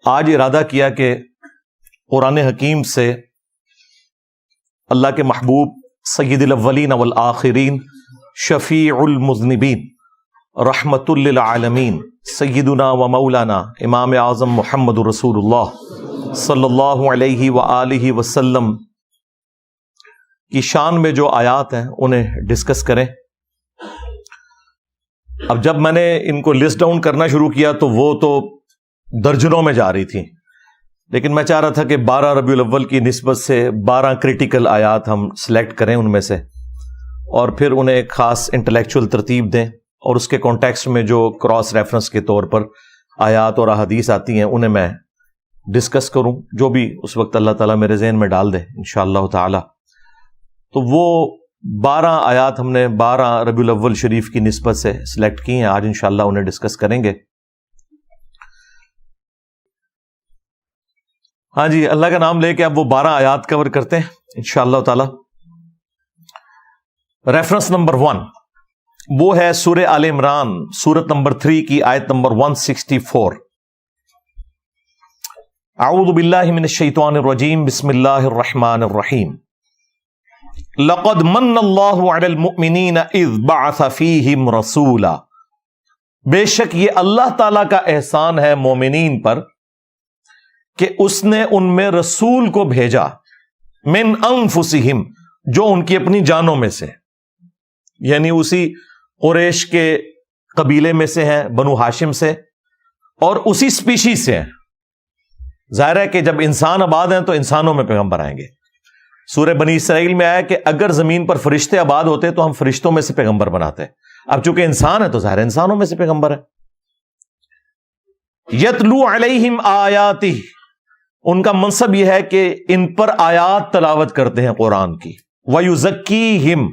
آج ارادہ کیا کہ قرآن حکیم سے اللہ کے محبوب سید الاولین والآخرین شفیع المذنبین رحمت للعالمین سیدنا و مولانا امام اعظم محمد رسول اللہ صلی اللہ علیہ وآلہ وسلم کی شان میں جو آیات ہیں انہیں ڈسکس کریں۔ اب جب میں نے ان کو لسٹ ڈاؤن کرنا شروع کیا تو وہ تو درجنوں میں جا رہی تھی، لیکن میں چاہ رہا تھا کہ 12 ربیع الاول کی نسبت سے 12 کریٹیکل آیات ہم سلیکٹ کریں ان میں سے، اور پھر انہیں ایک خاص انٹلیکچول ترتیب دیں، اور اس کے کانٹیکسٹ میں جو کراس ریفرنس کے طور پر آیات اور احادیث آتی ہیں انہیں میں ڈسکس کروں، جو بھی اس وقت اللہ تعالیٰ میرے ذہن میں ڈال دے انشاءاللہ تعالی۔ تو وہ 12 آیات ہم نے 12 ربیع الاول شریف کی نسبت سے سلیکٹ کی ہیں، آج انشاءاللہ انہیں ڈسکس کریں گے۔ ہاں جی، اللہ کا نام لے کے اب وہ 12 آیات کور کرتے ہیں انشاءاللہ تعالی۔ ریفرنس نمبر 1 وہ ہے سورہ آل عمران سورت نمبر 3 کی آیت نمبر 164۔ اعوذ باللہ من الشیطان الرجیم، بسم اللہ الرحمن الرحیم۔ لقد من اللہ علی المؤمنین اذ بعث فیہم رسولا، بے شک یہ اللہ تعالی کا احسان ہے مومنین پر کہ اس نے ان میں رسول کو بھیجا، من انفسہم، جو ان کی اپنی جانوں میں سے، یعنی اسی قریش کے قبیلے میں سے ہیں، بنو ہاشم سے، اور اسی سپیشیز سے ہیں۔ ظاہر ہے کہ جب انسان آباد ہیں تو انسانوں میں پیغمبر آئیں گے۔ سورہ بنی اسرائیل میں آیا کہ اگر زمین پر فرشتے آباد ہوتے تو ہم فرشتوں میں سے پیغمبر بناتے، اب چونکہ انسان ہے تو ظاہر انسانوں میں سے پیغمبر ہے۔ یتلو علیہم آیاتہ، ان کا منصب یہ ہے کہ ان پر آیات تلاوت کرتے ہیں قرآن کی، وَيُزَكِّيهِمْ،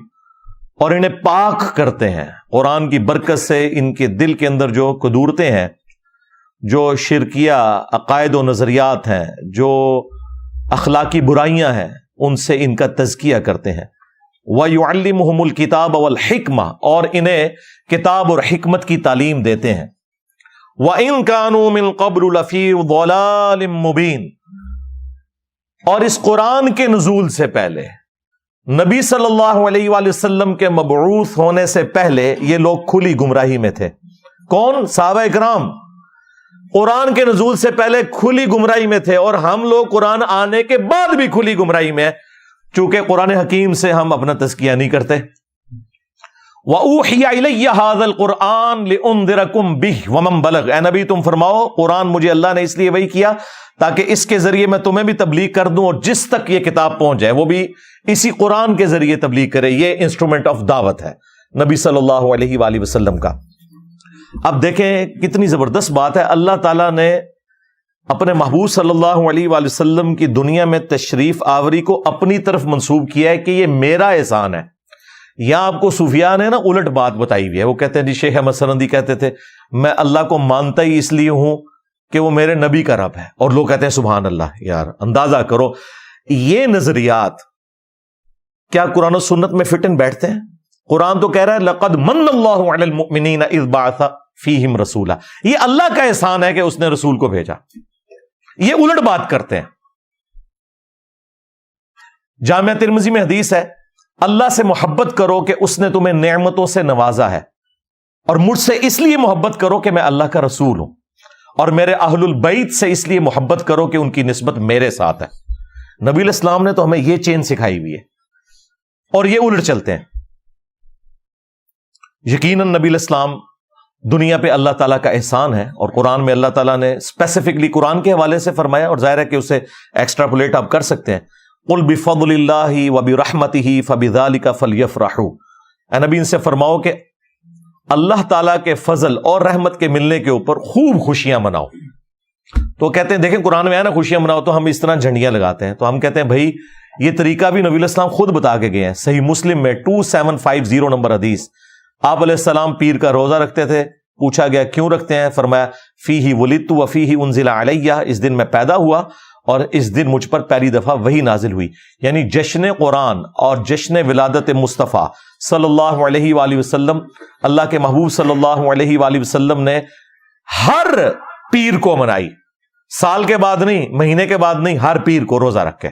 اور انہیں پاک کرتے ہیں قرآن کی برکت سے۔ ان کے دل کے اندر جو قدورتیں ہیں، جو شرکیہ عقائد و نظریات ہیں، جو اخلاقی برائیاں ہیں، ان سے ان کا تزکیہ کرتے ہیں۔ وَيُعَلِّمُهُمُ الْكِتَابَ وَالْحِكْمَةَ، اور انہیں کتاب اور حکمت کی تعلیم دیتے ہیں۔ وَإِن كَانُوا مِن قَبْلُ لَفِي ضَلَالٍ مُبِينٍ، اور اس قرآن کے نزول سے پہلے، نبی صلی اللہ علیہ وآلہ وسلم کے مبعوث ہونے سے پہلے یہ لوگ کھلی گمراہی میں تھے۔ کون؟ صحابہ اکرام قرآن کے نزول سے پہلے کھلی گمراہی میں تھے، اور ہم لوگ قرآن آنے کے بعد بھی کھلی گمراہی میں ہیں، چونکہ قرآن حکیم سے ہم اپنا تزکیہ نہیں کرتے۔ وَأُوحِيَ إِلَيَّ هَذَا الْقُرْآنُ لِأُنذِرَكُم بِهِ وَمَن بَلَغَ، اے نبی تم فرماؤ قرآن مجھے اللہ نے اس لیے وحی کیا تاکہ اس کے ذریعے میں تمہیں بھی تبلیغ کر دوں، اور جس تک یہ کتاب پہنچ جائے وہ بھی اسی قرآن کے ذریعے تبلیغ کرے۔ یہ انسٹرومنٹ آف دعوت ہے نبی صلی اللہ علیہ وآلہ وسلم کا۔ اب دیکھیں کتنی زبردست بات ہے، اللہ تعالیٰ نے اپنے محبوب صلی اللہ علیہ وآلہ وسلم کی دنیا میں تشریف آوری کو اپنی طرف منسوب کیا ہے کہ یہ میرا احسان ہے۔ یہاں آپ کو صوفیاء نے نا الٹ بات بتائی ہوئی ہے، وہ کہتے ہیں جی شیخ احمد سرندی کہتے تھے میں اللہ کو مانتا ہی اس لیے ہوں کہ وہ میرے نبی کا رب ہے، اور لوگ کہتے ہیں سبحان اللہ۔ یار اندازہ کرو یہ نظریات کیا قرآن و سنت میں فٹ ان بیٹھتے ہیں؟ قرآن تو کہہ رہا ہے لقد من اللہ علی المؤمنین اذ بعث فیہم رسولا، یہ اللہ کا احسان ہے کہ اس نے رسول کو بھیجا۔ یہ الٹ بات کرتے ہیں۔ جامعہ ترمذی میں حدیث ہے، اللہ سے محبت کرو کہ اس نے تمہیں نعمتوں سے نوازا ہے، اور مجھ سے اس لیے محبت کرو کہ میں اللہ کا رسول ہوں، اور میرے اہل البیت سے اس لیے محبت کرو کہ ان کی نسبت میرے ساتھ ہے۔ نبی علیہ السلام نے تو ہمیں یہ چین سکھائی ہوئی ہے، اور یہ الٹ چلتے ہیں۔ یقیناً نبی علیہ السلام دنیا پہ اللہ تعالیٰ کا احسان ہے، اور قرآن میں اللہ تعالیٰ نے اسپیسیفکلی قرآن کے حوالے سے فرمایا، اور ظاہر ہے کہ اسے ایکسٹراپولیٹ آپ کر سکتے ہیں۔ قُلْ بِفَضْلِ اللَّهِ وَبِرَحْمَتِهِ فَبِذَلِكَ فَلْيَفْرَحُوا، اے نبی ان سے فرماؤ کہ اللہ تعالیٰ کے فضل اور رحمت کے ملنے کے اوپر خوب خوشیاں مناؤ۔ تو کہتے ہیں دیکھیں قرآن میں ہے نا خوشیاں مناؤ، تو ہم اس طرح جھنڈیاں لگاتے ہیں، تو ہم کہتے ہیں بھائی یہ طریقہ بھی نبی علیہ السلام خود بتا کے گئے ہیں۔ صحیح مسلم میں 2750 نمبر حدیث، آپ علیہ السلام پیر کا روزہ رکھتے تھے، پوچھا گیا کیوں رکھتے ہیں؟ فرمایا فیہ ولدت وفیہ انزل علیہ، اس دن میں پیدا ہوا اور اس دن مجھ پر پہلی دفعہ وحی نازل ہوئی۔ یعنی جشن قرآن اور جشن ولادت مصطفیٰ صلی اللہ علیہ وآلہ وسلم، اللہ کے محبوب صلی اللہ علیہ وآلہ وسلم نے ہر پیر کو منائی، سال کے بعد نہیں، مہینے کے بعد نہیں، ہر پیر کو روزہ رکھے۔